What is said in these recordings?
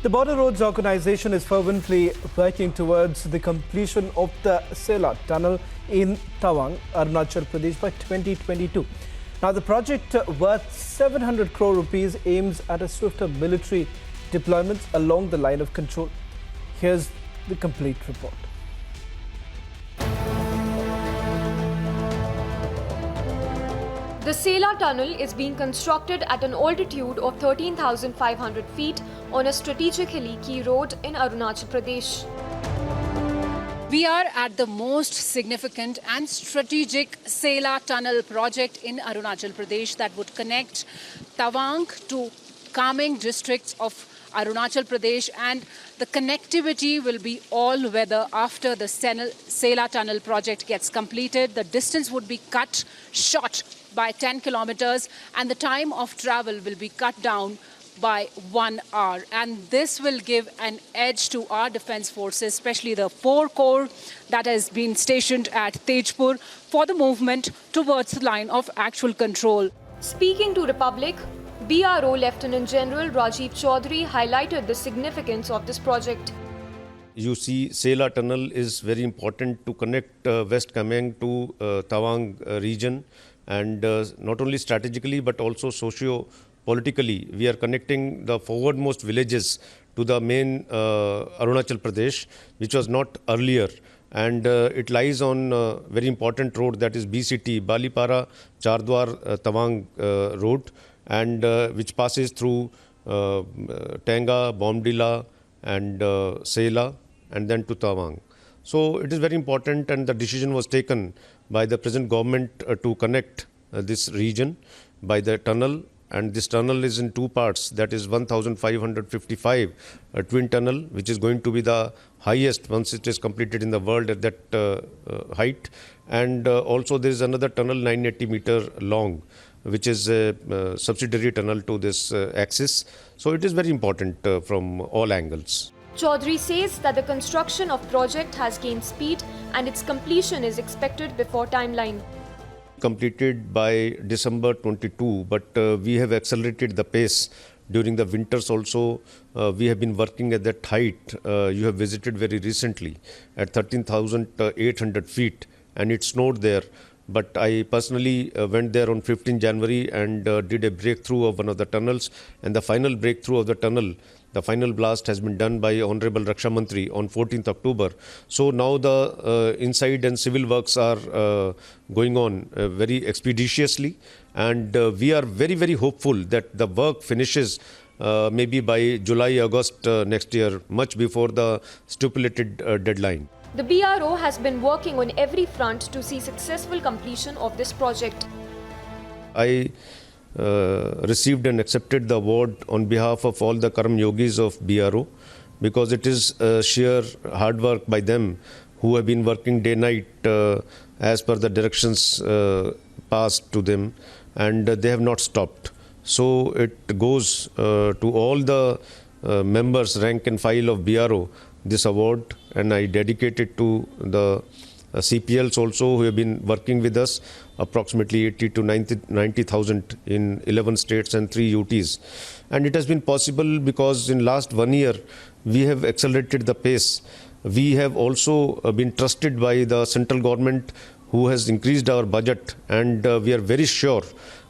The Border Roads Organisation is fervently working towards the completion of the Sela Tunnel in Tawang, Arunachal Pradesh by 2022. Now, the project worth 700 crore rupees aims at a swifter military deployment along the line of control. Here's the complete report. The Sela Tunnel is being constructed at an altitude of 13,500 feet on a strategically key road in Arunachal Pradesh. We are at the most significant and strategic Sela Tunnel project in Arunachal Pradesh that would connect Tawang to Kameng districts of Arunachal Pradesh, and the connectivity will be all weather after the Sela Tunnel project gets completed. The distance would be cut short by 10 kilometers and the time of travel will be cut down by 1 hour. And this will give an edge to our defense forces, especially the 4 Corps that has been stationed at Tejpur for the movement towards the line of actual control. Speaking to Republic, BRO Lieutenant General Rajiv Chaudhary highlighted the significance of this project. You see, Sela Tunnel is very important to connect West Kameng to Tawang region, and not only strategically but also socio-politically. We are connecting the forwardmost villages to the main Arunachal Pradesh, which was not earlier. And it lies on a very important road, that is BCT, Balipara Chardwar Tawang road, and which passes through Tenga, Bomdila and Sela and then to Tawang. So it is very important, and the decision was taken by the present government to connect this region by the tunnel. And this tunnel is in 2 parts, that is 1,555 twin tunnel, which is going to be the highest once it is completed in the world at that height. And also there is another tunnel 980 meter long, which is a subsidiary tunnel to this axis. So it is very important from all angles. Chaudhary says that the construction of project has gained speed and its completion is expected before timeline. Completed by December 22, but we have accelerated the pace during the winters also. We have been working at that height. You have visited very recently at 13,800 feet, and it snowed there. But I personally went there on 15 January and did a breakthrough of one of the tunnels. And the final breakthrough of the tunnel, the final blast has been done by Honorable Raksha Mantri on 14th October. So now the inside and civil works are going on very expeditiously. And we are very, very hopeful that the work finishes maybe by July, August next year, much before the stipulated deadline. The BRO has been working on every front to see successful completion of this project. I received and accepted the award on behalf of all the Karam Yogis of BRO, because it is sheer hard work by them who have been working day-night as per the directions passed to them, and they have not stopped. So it goes to all the members, rank and file of BRO, this award, and I dedicate it to the CPLs also who have been working with us, approximately 80 to 90,000 in 11 states and 3 UTs. And it has been possible because in last 1 year we have accelerated the pace. We have also been trusted by the central government, who has increased our budget, and we are very sure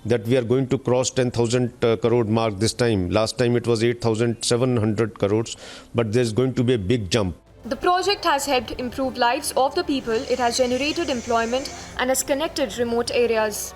that we are going to cross 10,000 crore mark this time. Last time it was 8,700 crores, but there is going to be a big jump. The project has helped improve lives of the people, it has generated employment and has connected remote areas.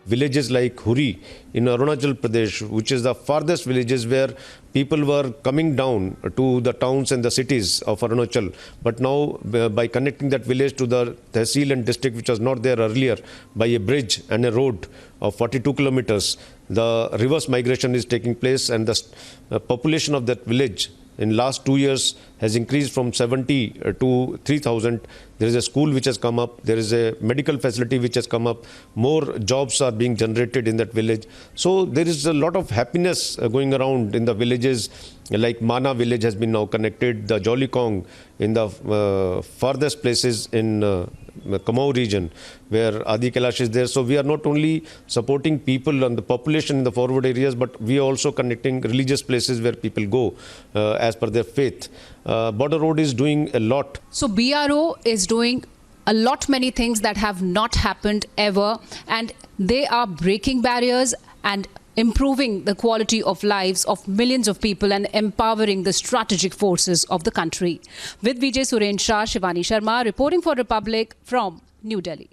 Villages like Huri in Arunachal Pradesh, which is the farthest villages where people were coming down to the towns and the cities of Arunachal. But now by connecting that village to the Tehsil and district, which was not there earlier, by a bridge and a road of 42 kilometers, the reverse migration is taking place, and the population of that village in last 2 years has increased from 70 to 3,000. There is a school which has come up. There is a medical facility which has come up. More jobs are being generated in that village. So there is a lot of happiness going around in the villages. Like Mana village has been now connected. The Jolikong in the farthest places in Kamau region where Adi Kailash is there. So we are not only supporting people and the population in the forward areas, but we are also connecting religious places where people go as per their faith. Border Road is doing a lot. So BRO is doing a lot many things that have not happened ever, and they are breaking barriers and improving the quality of lives of millions of people and empowering the strategic forces of the country. With Vijay Suren Shah, Shivani Sharma reporting for Republic from New Delhi.